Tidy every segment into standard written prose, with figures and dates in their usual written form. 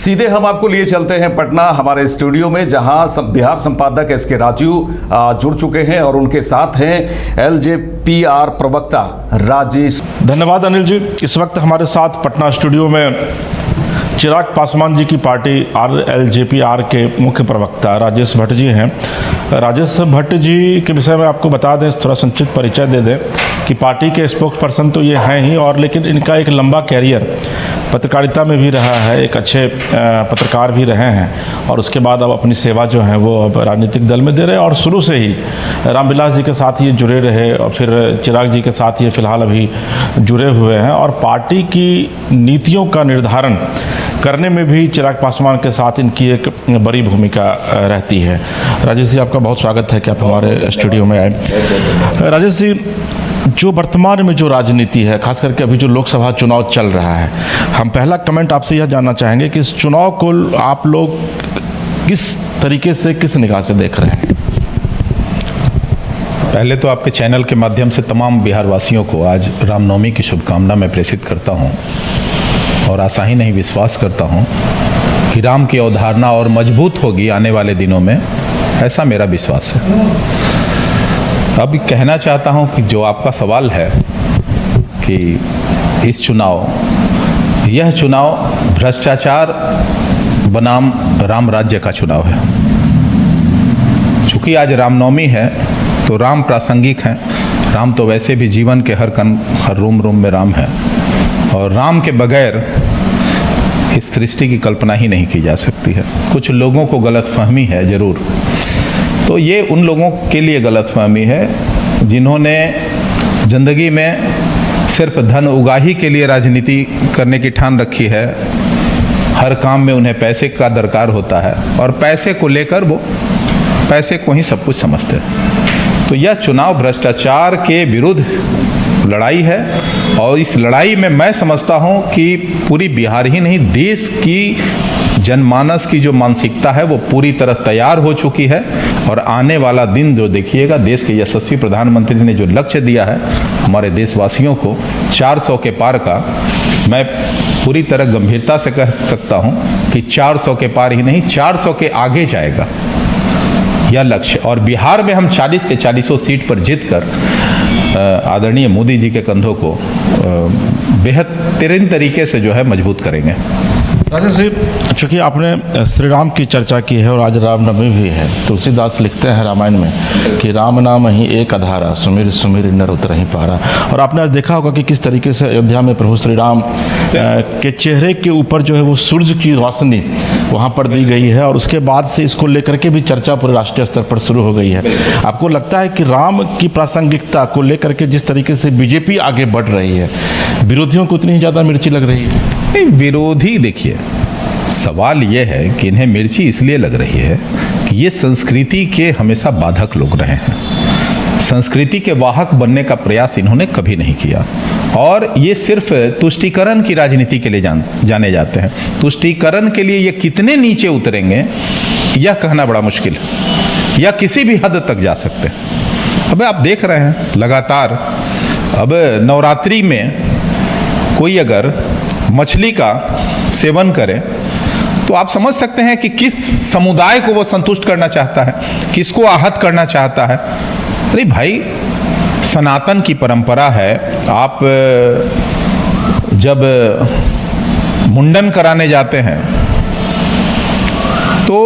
सीधे हम आपको लिए चलते हैं पटना हमारे स्टूडियो में, जहां बिहार संपादक एस के राजू जुड़ चुके हैं और उनके साथ हैं एलजेपीआर प्रवक्ता राजेश। धन्यवाद अनिल जी। इस वक्त हमारे साथ पटना स्टूडियो में चिराग पासवान जी की पार्टी एलजेपीआर के मुख्य प्रवक्ता राजेश भट्ट जी हैं। राजेश भट्ट जी के विषय में आपको बता दें, थोड़ा संक्षिप्त परिचय दे दें कि पार्टी के स्पोक्स पर्सन तो ये हैं ही, और लेकिन इनका एक लंबा कैरियर पत्रकारिता में भी रहा है, एक अच्छे पत्रकार भी रहे हैं, और उसके बाद अब अपनी सेवा जो है वो अब राजनीतिक दल में दे रहे हैं, और शुरू से ही रामविलास जी के साथ ये जुड़े रहे और फिर चिराग जी के साथ ये फिलहाल अभी जुड़े हुए हैं, और पार्टी की नीतियों का निर्धारण करने में भी चिराग पासवान के साथ इनकी एक बड़ी भूमिका रहती है। राजेश जी, आपका बहुत स्वागत है कि आप हमारे स्टूडियो में आए। राजेश जी, जो वर्तमान में जो राजनीति है, खास करके अभी जो लोकसभा चुनाव चल रहा है, हम पहला कमेंट आपसे यह जानना चाहेंगे कि इस चुनाव को आप लोग किस तरीके से, किस निगाह से देख रहे हैं? पहले तो आपके चैनल के माध्यम से तमाम बिहार वासियों को आज रामनवमी की शुभकामना मैं प्रेषित करता हूं, और आशा ही नहीं विश्वास करता हूं कि राम की अवधारणा और मजबूत होगी आने वाले दिनों में, ऐसा मेरा विश्वास है। अब कहना चाहता हूं कि जो आपका सवाल है कि यह चुनाव भ्रष्टाचार बनाम राम राज्य का चुनाव है। चूँकि आज रामनवमी है तो राम प्रासंगिक हैं। राम तो वैसे भी जीवन के हर रूम में राम है, और राम के बगैर इस सृष्टि की कल्पना ही नहीं की जा सकती है। कुछ लोगों को गलतफहमी है ज़रूर, तो ये उन लोगों के लिए गलतफहमी है जिन्होंने ज़िंदगी में सिर्फ धन उगाही के लिए राजनीति करने की ठान रखी है। हर काम में उन्हें पैसे का दरकार होता है, और पैसे को लेकर वो पैसे को ही सब कुछ समझते हैं। तो यह चुनाव भ्रष्टाचार के विरुद्ध लड़ाई है, और इस लड़ाई में मैं समझता हूं कि पूरी बिहार ही नहीं, देश की जनमानस की जो मानसिकता है वो पूरी तरह तैयार हो चुकी है। और आने वाला दिन जो देखिएगा, देश के यशस्वी प्रधानमंत्री ने जो लक्ष्य दिया है हमारे देशवासियों को 400 के पार का, मैं पूरी तरह गंभीरता से कह सकता हूं कि 400 के पार ही नहीं, 400 के आगे जाएगा यह लक्ष्य। और बिहार में हम 40 के 40 सीट पर जीतकर आदरणीय मोदी जी के कंधों को बेहतरीन तरीके से जो है मजबूत करेंगे। राजेश जी, चूँकि आपने श्री राम की चर्चा की है और आज रामनवमी भी है, तुलसीदास लिखते हैं रामायण में कि राम नाम ही एक आधारा, सुमिर सुमिर नर उतरहि पारा। और आपने आज देखा होगा कि किस तरीके से अयोध्या में प्रभु श्री राम के चेहरे के ऊपर जो है वो सूरज की रोशनी वहाँ पर दी गई है, और उसके बाद से इसको लेकर के भी चर्चा पूरे राष्ट्रीय स्तर पर शुरू हो गई है। आपको लगता है कि राम की प्रासंगिकता को लेकर के जिस तरीके से बीजेपी आगे बढ़ रही है, विरोधियों को उतनी ही ज़्यादा मिर्ची लग रही है? विरोधी, देखिए सवाल यह है कि इन्हें मिर्ची इसलिए लग रही है कि ये संस्कृति के हमेशा बाधक लोग रहे हैं। संस्कृति के वाहक बनने का प्रयास इन्होंने कभी नहीं किया, और ये सिर्फ तुष्टीकरण की राजनीति के लिए जाने जाते हैं। तुष्टीकरण के लिए ये कितने नीचे उतरेंगे यह कहना बड़ा मुश्किल है, या किसी भी हद तक जा सकते हैं। अब आप देख रहे हैं लगातार, अब नवरात्रि में कोई अगर मछली का सेवन करे तो आप समझ सकते हैं कि किस समुदाय को वो संतुष्ट करना चाहता है, किसको आहत करना चाहता है। अरे भाई, सनातन की परंपरा है, आप जब मुंडन कराने जाते हैं तो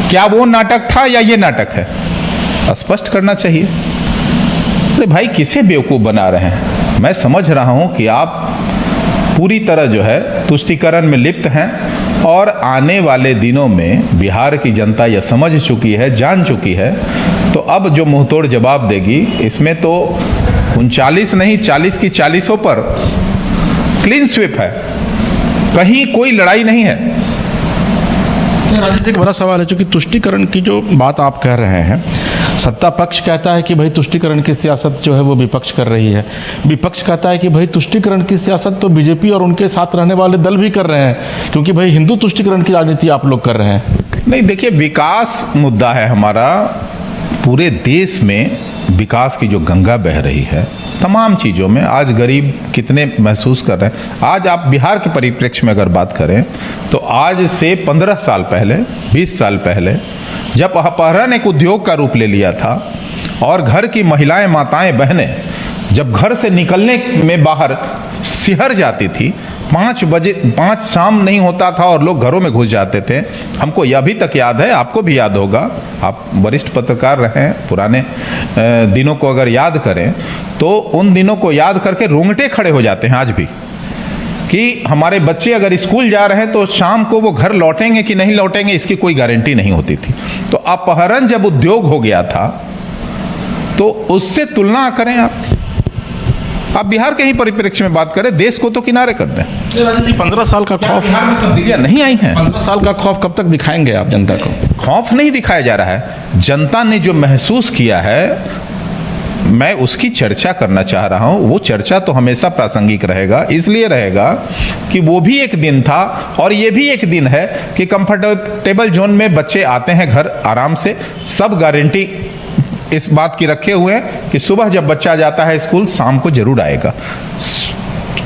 क्या वो नाटक था या ये नाटक है, स्पष्ट करना चाहिए। अरे भाई, किसे बेवकूफ़ बना रहे हैं? मैं समझ रहा हूं कि आप पूरी तरह जो है तुष्टीकरण में लिप्त हैं, और आने वाले दिनों में बिहार की जनता यह समझ चुकी है, जान चुकी है, तो अब जो मुंहतोड़ जवाब देगी, इसमें तो 39 नहीं 40 की 40 पर क्लीन स्वीप है, कहीं कोई लड़ाई नहीं है। राजेश, एक बड़ा सवाल है, चूँकि तुष्टीकरण की जो बात आप कह रहे हैं, सत्ता पक्ष कहता है कि भाई तुष्टीकरण की सियासत जो है वो विपक्ष कर रही है, विपक्ष कहता है कि भाई तुष्टीकरण की सियासत तो बीजेपी और उनके साथ रहने वाले दल भी कर रहे हैं, क्योंकि भाई हिंदू तुष्टीकरण की राजनीति आप लोग कर रहे हैं। नहीं, देखिए, विकास मुद्दा है हमारा। पूरे देश में विकास की जो गंगा बह रही है तमाम चीज़ों में, आज गरीब कितने महसूस कर रहे हैं। आज आप बिहार के परिप्रेक्ष्य में अगर बात करें तो आज से 15 साल पहले, 20 साल पहले जब अपहरण एक उद्योग का रूप ले लिया था और घर की महिलाएं, माताएं, बहनें जब घर से निकलने में बाहर सिहर जाती थी, 5 बजे 5 शाम नहीं होता था और लोग घरों में घुस जाते थे। हमको यह अभी तक याद है, आपको भी याद होगा, आप वरिष्ठ पत्रकार रहे हैं, पुराने दिनों को अगर याद करें तो उन दिनों को याद करके रोंगटे खड़े हो जाते हैं आज भी, कि हमारे बच्चे अगर स्कूल जा रहे हैं तो शाम को वो घर लौटेंगे कि नहीं लौटेंगे इसकी कोई गारंटी नहीं होती थी। तो अपहरण जब उद्योग हो गया था तो उससे तुलना करें आप बिहार के ही परिप्रेक्ष्य में बात करें, देश को तो किनारे कर दें। राजेश जी, 15 साल का खौफ, बिहार में तब्दीलियां नहीं आई हैं। 15 साल का खौफ कब तक दिखाएंगे आप जनता को? खौफ नहीं दिखाया जा रहा है, जनता ने जो महसूस किया है मैं उसकी चर्चा करना चाह रहा हूं। वो चर्चा तो हमेशा प्रासंगिक रहेगा, इसलिए रहेगा कि वो भी एक दिन था और ये भी एक दिन है कि कंफर्टेबल जोन में बच्चे आते हैं घर आराम से, सब गारंटी इस बात की रखे हुए हैं कि सुबह जब बच्चा जाता है स्कूल शाम को जरूर आएगा,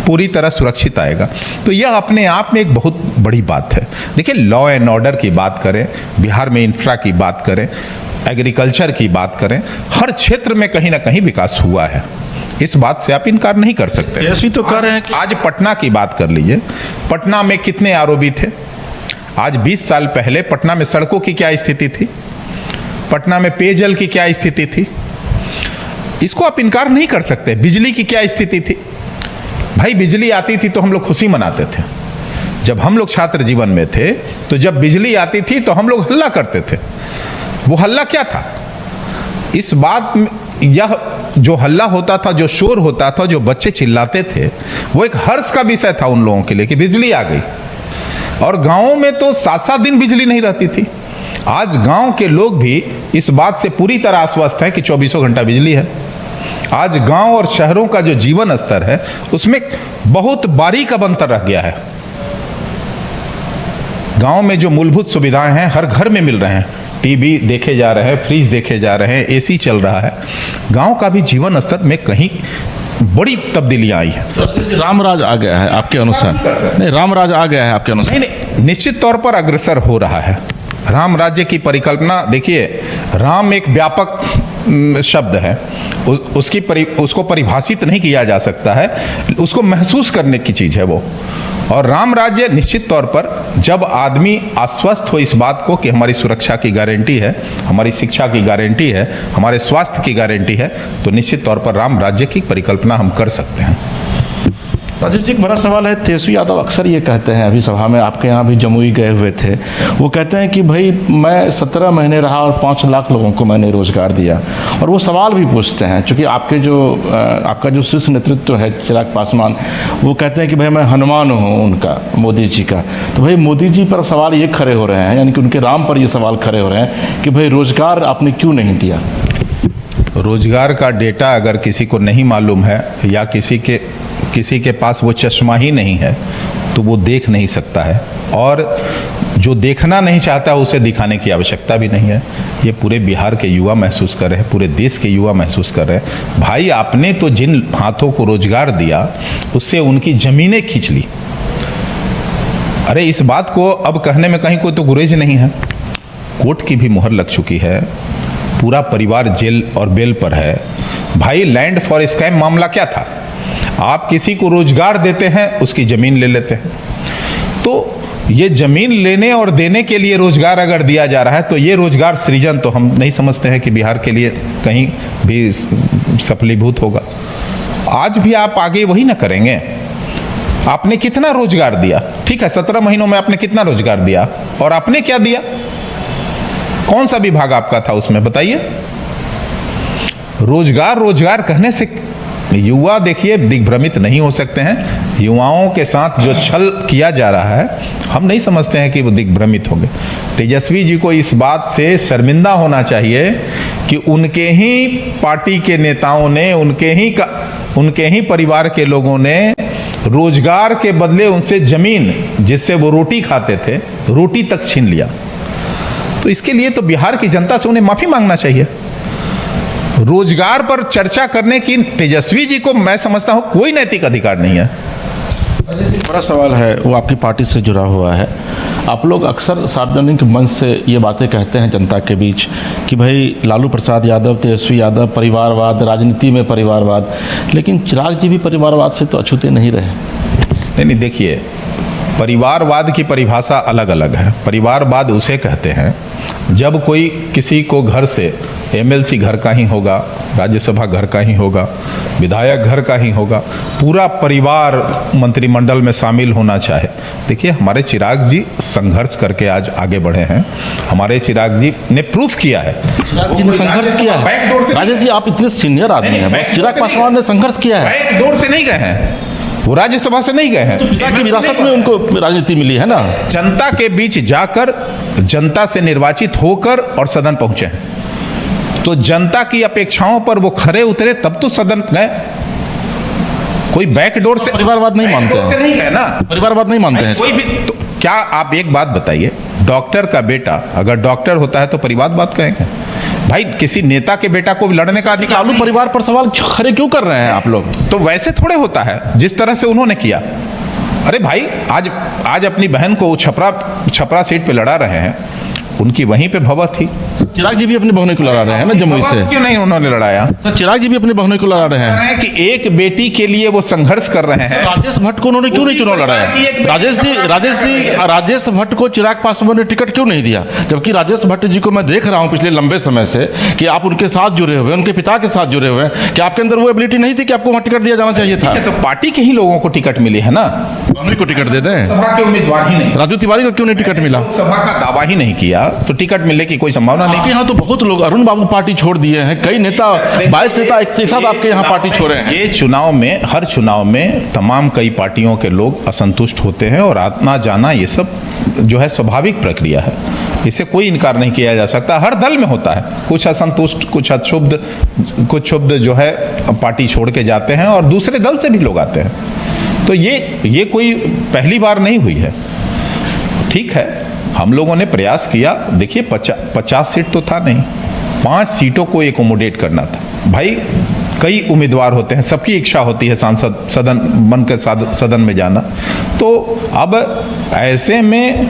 पूरी तरह सुरक्षित आएगा। तो यह अपने आप में एक बहुत बड़ी बात है। देखिए, लॉ एंड ऑर्डर की बात करें, बिहार में इंफ्रा की बात करें, एग्रीकल्चर की बात करें, हर क्षेत्र में कहीं ना कहीं विकास हुआ है, इस बात से आप इनकार नहीं कर सकते। ऐसी तो कह रहे हैं कि आज पटना की बात कर लीजिए, पटना में कितने आरोपी थे? आज 20 साल पहले पटना में सड़कों की क्या स्थिति थी, पटना में पेयजल की क्या स्थिति थी, इसको आप इनकार नहीं कर सकते। बिजली की क्या स्थिति थी? भाई बिजली आती थी तो हम लोग खुशी मनाते थे। जब हम लोग छात्र जीवन में थे तो जब बिजली आती थी तो हम लोग हल्ला करते थे। वो हल्ला क्या था? इस बात में, यह जो हल्ला होता था, जो शोर होता था, जो बच्चे चिल्लाते थे, वो एक हर्ष का विषय था उन लोगों के लिए कि बिजली आ गई। और गांवों में तो 7-7 दिन बिजली नहीं रहती थी। आज गांव के लोग भी इस बात से पूरी तरह आश्वस्त हैं कि 24 घंटा बिजली है। आज गांव और शहरों का जो जीवन स्तर है उसमें बहुत बारीक अब अंतर रह गया है। गांव में जो मूलभूत सुविधाएं हैं हर घर में मिल रहे हैं, टीवी देखे जा रहे हैं, फ्रिज देखे जा रहे हैं, एसी चल रहा है। गांव का भी जीवन स्तर में कहीं बड़ी तब्दीलियां आई है। तो रामराज आ गया है आपके अनुसार? नहीं, रामराज आ गया है आपके अनुसार? नहीं, निश्चित तौर पर अग्रसर हो रहा है। राम राज्य की परिकल्पना, देखिए, राम एक व्यापक शब्द है, उसको परिभाषित नहीं किया जा सकता है, उसको महसूस करने की चीज़ है वो। और राम राज्य निश्चित तौर पर जब आदमी आश्वस्त हो इस बात को कि हमारी सुरक्षा की गारंटी है, हमारी शिक्षा की गारंटी है, हमारे स्वास्थ्य की गारंटी है, तो निश्चित तौर पर राम राज्य की परिकल्पना हम कर सकते हैं। राजेश जी, एक बड़ा सवाल है। तेजस्वी यादव अक्सर ये कहते हैं, अभी सभा में आपके यहाँ भी जमुई गए हुए थे, वो कहते हैं कि भाई मैं 17 महीने रहा और 5 लाख लोगों को मैंने रोजगार दिया। और वो सवाल भी पूछते हैं, चूँकि आपका जो शीर्ष नेतृत्व है चिराग पासवान, वो कहते हैं कि भाई मैं हनुमान हूँ उनका, मोदी जी का। तो भाई मोदी जी पर सवाल ये खड़े हो रहे हैं, यानी कि उनके राम पर ये सवाल खड़े हो रहे हैं कि भाई रोजगार आपने क्यों नहीं दिया? रोजगार का डेटा अगर किसी को नहीं मालूम है या किसी के पास वो चश्मा ही नहीं है तो वो देख नहीं सकता है, और जो देखना नहीं चाहता उसे दिखाने की आवश्यकता भी नहीं है। ये पूरे बिहार के युवा महसूस कर रहे हैं, पूरे देश के युवा महसूस कर रहे हैं। भाई आपने तो जिन हाथों को रोजगार दिया उससे उनकी जमीनें खींच ली। अरे इस बात को अब कहने में कहीं कोई तो गुरेज नहीं है। कोर्ट की भी मुहर लग चुकी है, पूरा परिवार जेल और बेल पर है। भाई लैंड फॉर स्कैम मामला क्या था? आप किसी को रोजगार देते हैं, उसकी जमीन ले लेते हैं। तो ये जमीन लेने और देने के लिए रोजगार अगर दिया जा रहा है तो ये रोजगार सृजन तो हम नहीं समझते हैं कि बिहार के लिए कहीं भी सफलीभूत होगा। आज भी आप आगे वही ना करेंगे। आपने कितना रोजगार दिया? ठीक है, 17 महीनों में आपने कितना रोजगार दिया और आपने क्या दिया? कौन सा विभाग आपका था उसमें, बताइए। रोजगार कहने से युवा देखिए दिग्भ्रमित नहीं हो सकते हैं। युवाओं के साथ जो छल किया जा रहा है हम नहीं समझते हैं कि वो दिग्भ्रमित होंगे। तेजस्वी जी को इस बात से शर्मिंदा होना चाहिए कि उनके ही पार्टी के नेताओं ने, उनके ही परिवार के लोगों ने रोजगार के बदले उनसे जमीन, जिससे वो रोटी खाते थे, रोटी तक छीन लिया। तो इसके लिए तो बिहार की जनता से उन्हें माफी मांगना चाहिए। रोजगार पर चर्चा करने की तेजस्वी जी को मैं समझता हूं कोई नैतिक अधिकार नहीं है। बड़ा सवाल है, वो आपकी पार्टी से जुड़ा हुआ है। आप लोग अक्सर सार्वजनिक मंच से ये बातें कहते हैं जनता के बीच कि भाई लालू प्रसाद यादव, तेजस्वी यादव परिवारवाद, राजनीति में परिवारवाद, लेकिन चिराग जी भी परिवारवाद से तो अछूते नहीं रहे। नहीं, देखिए, परिवारवाद की परिभाषा अलग अलग है। परिवारवाद उसे कहते हैं जब कोई किसी को घर से एमएलसी घर का ही होगा, राज्यसभा घर का ही होगा, विधायक घर का ही होगा, पूरा परिवार मंत्रिमंडल में शामिल होना चाहे। देखिए, हमारे चिराग जी संघर्ष करके आज आगे बढ़े हैं। हमारे चिराग जी ने प्रूफ किया है, संघर्ष किया है। राजेश जी, आप इतने सीनियर आदमी हैं, चिराग पासवान ने संघर्ष किया है। बैकडोर से नहीं गए हैं, वो राज्यसभा से नहीं गए हैं। तो पिता की विरासत में उनको राजनीति मिली है ना। जनता के बीच जाकर, जनता से निर्वाचित होकर और सदन पहुंचे हैं, तो जनता की अपेक्षाओं पर वो खरे उतरे, तब तो सदन गए। कोई बैकडोर से परिवारवाद नहीं मानते हैं, नहीं गए ना, परिवारवाद नहीं मानते हैं कोई भी। तो क्या आप एक बात बताइए, डॉक्टर का बेटा अगर डॉक्टर होता है तो परिवारवाद कहेंगे? भाई, किसी नेता के बेटा को लड़ने का अधिकार। लालू परिवार पर सवाल खड़े क्यों कर रहे हैं आप लोग? तो वैसे थोड़े होता है जिस तरह से उन्होंने किया। अरे भाई, आज अपनी बहन को छपरा सीट पे लड़ा रहे हैं, उनकी वहीं पे भवन थी। चिराग जी भी अपनी बहनों को लड़ा रहे हैं ना जमुई से। क्यों नहीं उन्होंने लड़ाया? सर, चिराग जी भी अपनी बहनों को लड़ा रहे हैं कि एक बेटी के लिए वो संघर्ष कर रहे हैं। राजेश भट्ट को उन्होंने क्यों नहीं चुनाव लड़ाया? राजेश भट्ट को चिराग पासवान ने टिकट क्यों नहीं दिया? जबकि राजेश भट्ट जी को मैं देख रहा हूं पिछले लंबे समय से कि आप उनके साथ जुड़े हुए, उनके पिता के साथ जुड़े हुए हैं, कि आपके अंदर वो एबिलिटी नहीं थी कि आपको वहां टिकट दिया जाना चाहिए था? तो पार्टी के ही लोगों को टिकट मिली है ना, उन्हीं को टिकट दे दें। सभा के उम्मीदवार ही नहीं, राजू तिवारी को क्यों नहीं टिकट मिला? सभा का दावा ही नहीं किया तो टिकट मिलने की कोई संभावना नहीं। आपके यहाँ तो बहुत लोग, अरुण बाबू पार्टी छोड़ दिए हैं, कई नेता, 22 नेता एक साथ आपके यहाँ पार्टी छोड़े हैं। ये चुनाव में, हर चुनाव में तमाम कई पार्टियों के लोग असंतुष्ट होते हैं और आना जाना ये सब जो है स्वाभाविक प्रक्रिया है, इसे कोई इनकार नहीं किया जा सकता। हर दल में होता है, कुछ असंतुष्ट, कुछ क्षुब्ध जो है पार्टी छोड़ के जाते हैं और दूसरे दल से भी लोग आते हैं। तो ये कोई पहली बार नहीं हुई है। ठीक है, हम लोगों ने प्रयास किया। देखिए, 50 सीट तो था नहीं, 5 सीटों को एकोमोडेट करना था। भाई, कई उम्मीदवार होते हैं, सबकी इच्छा होती है सांसद सदन बन के सदन में जाना। तो अब ऐसे में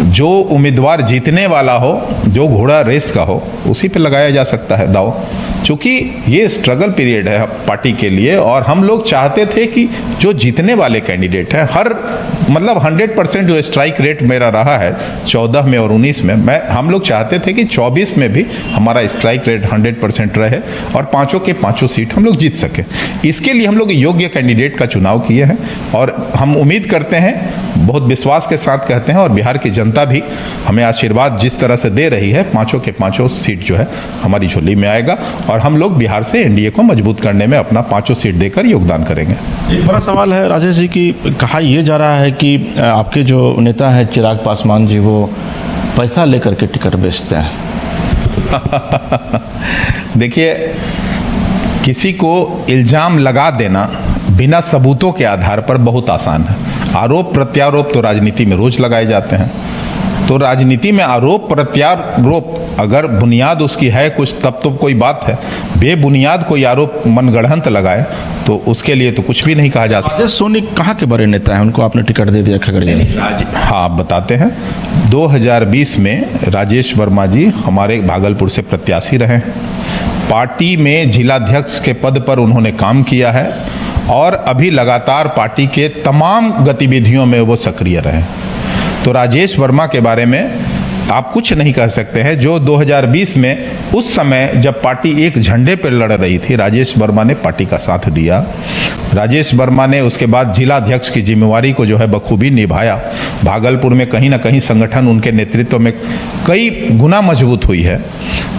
जो उम्मीदवार जीतने वाला हो, जो घोड़ा रेस का हो, उसी पे लगाया जा सकता है दाव। चूँकि ये स्ट्रगल पीरियड है पार्टी के लिए और हम लोग चाहते थे कि जो जीतने वाले कैंडिडेट हैं, हर मतलब 100% जो स्ट्राइक रेट मेरा रहा है 14 में और 19 में, हम लोग चाहते थे कि 24 में भी हमारा स्ट्राइक रेट 100% रहे और पांचों के पांचों सीट हम लोग जीत सके। इसके लिए हम लोग योग्य कैंडिडेट का चुनाव किए हैं और हम उम्मीद करते हैं, बहुत विश्वास के साथ कहते हैं, और बिहार की जनता भी हमें आशीर्वाद जिस तरह से दे रही है, पांचों के पांचों सीट जो है हमारी झोली में आएगा और हम लोग बिहार से एनडीए को मजबूत करने में अपना 5 सीट देकर योगदान करेंगे। एक बड़ा सवाल है राजेश जी की, कहा यह जा रहा है कि आपके जो नेता है चिराग पासवान जी, वो पैसा लेकर के टिकट बेचते हैं। देखिए, किसी को इल्जाम लगा देना बिना सबूतों के आधार पर बहुत आसान है। आरोप प्रत्यारोप तो राजनीति में रोज लगाए जाते हैं। तो राजनीति में आरोप प्रत्यारोप अगर बुनियाद उसकी है कुछ, तब तो कोई बात है। बेबुनियाद कोई आरोप मनगढ़ंत लगाए तो उसके लिए तो कुछ भी नहीं कहा जा सकता। राजेश सोनी कहाँ के बड़े नेता हैं, उनको आपने टिकट दे दिया खगड़िया से? हाँ, आप बताते हैं। 2020 में राजेश वर्मा जी हमारे भागलपुर से प्रत्याशी रहे हैं। पार्टी में जिलाध्यक्ष के पद पर उन्होंने काम किया है और अभी लगातार पार्टी के तमाम गतिविधियों में वो सक्रिय रहे। तो राजेश वर्मा के बारे में आप कुछ नहीं कह सकते हैं। जो 2020 में उस समय जब पार्टी एक झंडे पर लड़ रही थी, राजेश वर्मा ने पार्टी का साथ दिया। राजेश वर्मा ने उसके बाद जिलाध्यक्ष की जिम्मेवारी को जो है बखूबी निभाया। भागलपुर में कहीं ना कहीं संगठन उनके नेतृत्व में कई गुना मजबूत हुई है।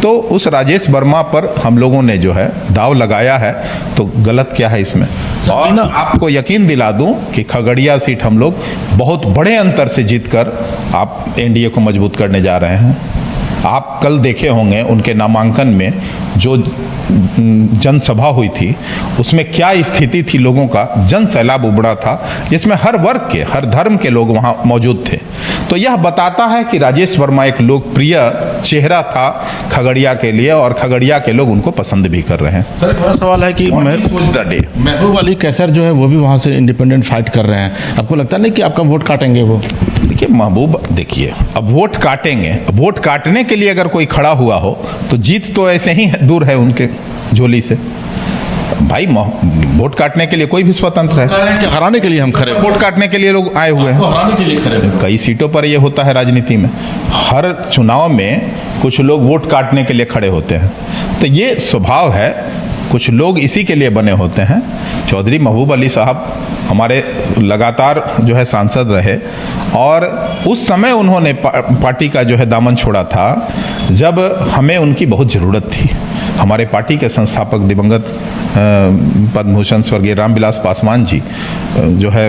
तो उस राजेश वर्मा पर हम लोगों ने जो है दाव लगाया है, तो गलत क्या है इसमें? और आपको यकीन दिला दूं कि खगड़िया सीट हम लोग बहुत बड़े अंतर से जीतकर आप एनडीए को मजबूत करने जा रहे हैं। आप कल देखे होंगे उनके नामांकन में जो जनसभा हुई थी, उसमें क्या स्थिति थी लोगों का, जन सैलाब उमड़ा था जिसमें हर वर्ग के, हर धर्म के लोग वहाँ मौजूद थे। तो यह बताता है कि राजेश वर्मा एक लोकप्रिय चेहरा था खगड़िया के लिए और खगड़िया के लोग उनको पसंद भी कर रहे हैं। सर एक बड़ा सवाल है कि महबूब अली कैसर जो है वो भी वहाँ से इंडिपेंडेंट फाइट कर रहे हैं, आपको लगता नहीं कि आपका वोट काटेंगे वो? देखिए महबूब, देखिए अब वोट काटेंगे, वोट काटने के लिए अगर कोई खड़ा हुआ हो तो जीत तो ऐसे ही दूर है उनके झोली से। भाई वोट काटने के लिए कोई भी स्वतंत्र है, कि हराने के लिए हम खड़े, वोट काटने के लिए लोग आए हुए हैं, हराने के लिए खड़े हैं। कई सीटों पर ये होता है राजनीति में, हर चुनाव में कुछ लोग वोट काटने के लिए खड़े होते हैं, तो ये स्वभाव है, कुछ लोग इसी के लिए बने होते हैं। चौधरी महबूब अली साहब हमारे लगातार जो है सांसद रहे और उस समय उन्होंने पार्टी का जो है दामन छोड़ा था जब हमें उनकी बहुत ज़रूरत थी। हमारे पार्टी के संस्थापक दिवंगत पद्म भूषण स्वर्गीय रामविलास पासवान जी जो है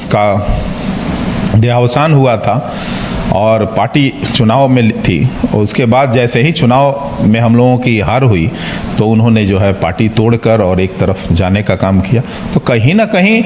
का देहावसान हुआ था और पार्टी चुनाव में थी। उसके बाद जैसे ही चुनाव में हम लोगों की हार हुई तो उन्होंने जो है पार्टी तोड़कर और एक तरफ जाने का काम किया, तो कहीं ना कहीं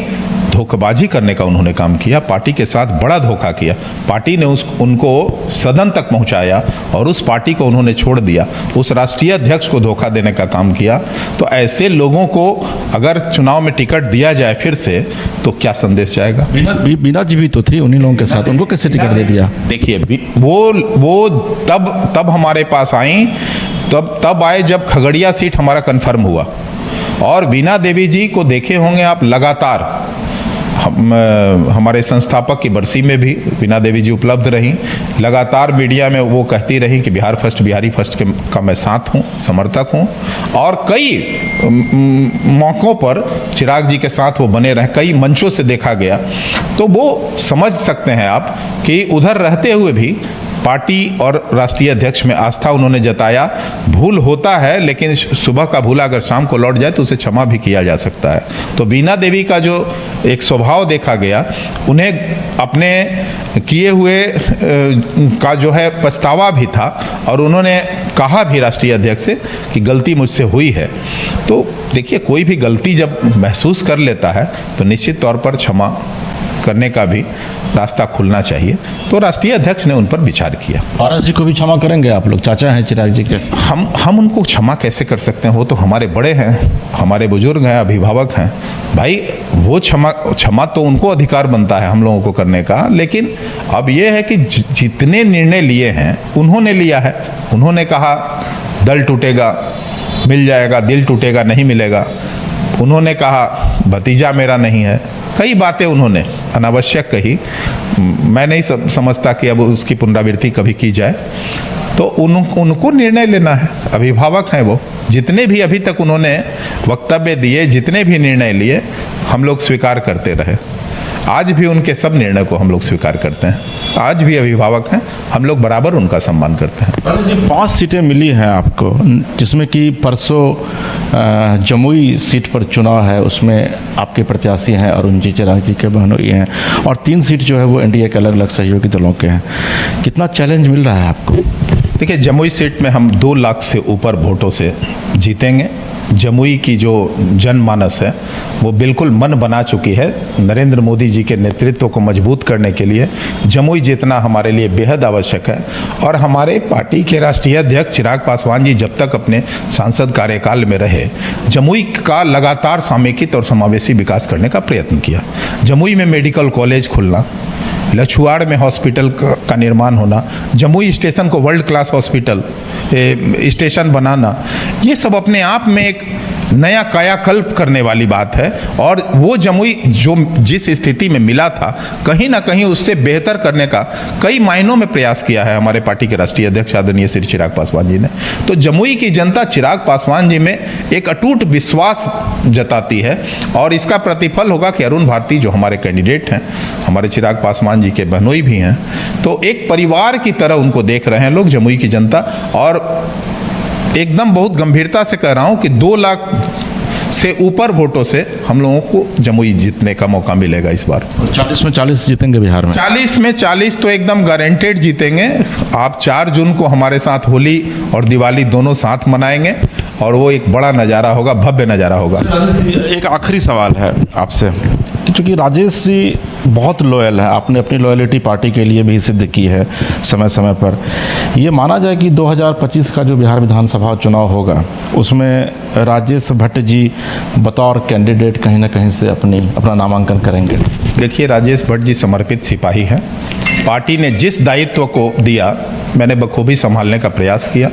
धोखेबाजी करने का उन्होंने काम किया, पार्टी के साथ बड़ा धोखा किया। पार्टी ने उनको सदन तक पहुंचाया और उस पार्टी को उन्होंने छोड़ दिया, उस राष्ट्रीय अध्यक्ष को धोखा देने का काम किया। तो ऐसे लोगों को अगर चुनाव में टिकट दिया जाए फिर से तो क्या संदेश जाएगा? बीना जी भी तो थी उन्हीं लोगों के साथ, उनको कैसे टिकट दे दिया? देखिए वो तब हमारे पास आई, तब आए जब खगड़िया सीट हमारा कन्फर्म हुआ और बीना देवी जी को देखे होंगे आप, लगातार हमारे संस्थापक की बरसी में भी बीना देवी जी उपलब्ध रहीं, लगातार मीडिया में वो कहती रहीं कि बिहार फर्स्ट, बिहारी फर्स्ट का मैं साथ हूँ, समर्थक हूँ, और कई मौक़ों पर चिराग जी के साथ वो बने रहे, कई मंचों से देखा गया। तो वो समझ सकते हैं आप कि उधर रहते हुए भी पार्टी और राष्ट्रीय अध्यक्ष में आस्था उन्होंने जताया। भूल होता है लेकिन सुबह का भूला अगर शाम को लौट जाए तो उसे क्षमा भी किया जा सकता है। तो बीना देवी का जो एक स्वभाव देखा गया, उन्हें अपने किए हुए का जो है पछतावा भी था और उन्होंने कहा भी राष्ट्रीय अध्यक्ष से कि गलती मुझसे हुई है। तो देखिए कोई भी गलती जब महसूस कर लेता है तो निश्चित तौर पर क्षमा करने का भी रास्ता खुलना चाहिए। तो राष्ट्रीय अध्यक्ष ने उन पर विचार किया। पारस जी को भी क्षमा करेंगे आप लोग? चाचा हैं चिराग जी के। हम उनको क्षमा कैसे कर सकते हैं? वो तो हमारे बड़े हैं, हमारे बुजुर्ग हैं, अभिभावक हैं। भाई वो क्षमा तो उनको अधिकार बनता है हम लोगों को करने का, लेकिन अब ये है कि जितने निर्णय लिए हैं उन्होंने लिया है। उन्होंने कहा दल टूटेगा मिल जाएगा, दिल टूटेगा नहीं मिलेगा। उन्होंने कहा भतीजा मेरा नहीं है, कई बातें उन्होंने अनावश्यक कही। मैं नहीं समझता कि अब उसकी पुनरावृत्ति कभी की जाए। तो उनको निर्णय लेना है, अभिभावक हैं वो। जितने भी अभी तक उन्होंने वक्तव्य दिए, जितने भी निर्णय लिए, हम लोग स्वीकार करते रहे। आज भी उनके सब निर्णय को हम लोग स्वीकार करते हैं। आज भी अभिभावक हैं, हम लोग बराबर उनका सम्मान करते हैं। 5 सीटें मिली हैं आपको, जिसमें कि परसों जमुई सीट पर चुनाव है, उसमें आपके प्रत्याशी हैं अरुण जी चिराग जी के बहनोई हैं, और 3 सीट जो है वो एनडीए के अलग अलग सहयोगी दलों के हैं। कितना चैलेंज मिल रहा है आपको? देखिए जमुई सीट में हम 2 लाख से ऊपर वोटों से जीतेंगे। जमुई की जो जनमानस है वो बिल्कुल मन बना चुकी है नरेंद्र मोदी जी के नेतृत्व को मजबूत करने के लिए। जमुई जीतना हमारे लिए बेहद आवश्यक है और हमारे पार्टी के राष्ट्रीय अध्यक्ष चिराग पासवान जी जब तक अपने सांसद कार्यकाल में रहे, जमुई का लगातार समेकित और समावेशी विकास करने का प्रयत्न किया। जमुई में मेडिकल कॉलेज खुलना, लछुआड़ में हॉस्पिटल का निर्माण होना, जमुई स्टेशन को वर्ल्ड क्लास हॉस्पिटल स्टेशन बनाना, ये सब अपने आप में एक नया कायाकल्प करने वाली बात है। और वो जमुई जो जिस स्थिति में मिला था, कहीं ना कहीं उससे बेहतर करने का कई मायनों में प्रयास किया है हमारे पार्टी के राष्ट्रीय अध्यक्ष आदरणीय श्री चिराग पासवान जी ने। तो जमुई की जनता चिराग पासवान जी में एक अटूट विश्वास जताती है और इसका प्रतिफल होगा कि अरुण भारती जो हमारे कैंडिडेट हैं, हमारे चिराग पासवान जी के बहनोई भी हैं, तो एक परिवार की तरह उनको देख रहे हैं लोग जमुई की जनता। और एकदम बहुत गंभीरता से कह रहा हूं कि 2 लाख से ऊपर वोटों से हम लोगों को जमुई जीतने का मौका मिलेगा इस बार। 40 में 40 जीतेंगे बिहार में? 40 में 40 तो एकदम गारंटेड जीतेंगे। आप 4 जून को हमारे साथ होली और दिवाली दोनों साथ मनाएंगे और वो एक बड़ा नज़ारा होगा, भव्य नज़ारा होगा। एक आखिरी सवाल है आपसे, क्योंकि राजेश जी बहुत लॉयल है, आपने अपनी लॉयलिटी पार्टी के लिए भी सिद्ध की है समय समय पर। ये माना जाए कि 2025 का जो बिहार विधानसभा चुनाव होगा उसमें राजेश भट्ट जी बतौर कैंडिडेट कहीं ना कहीं से अपना नामांकन करेंगे। देखिए, राजेश भट्ट जी समर्पित सिपाही हैं। पार्टी ने जिस दायित्व को दिया मैंने बखूबी संभालने का प्रयास किया।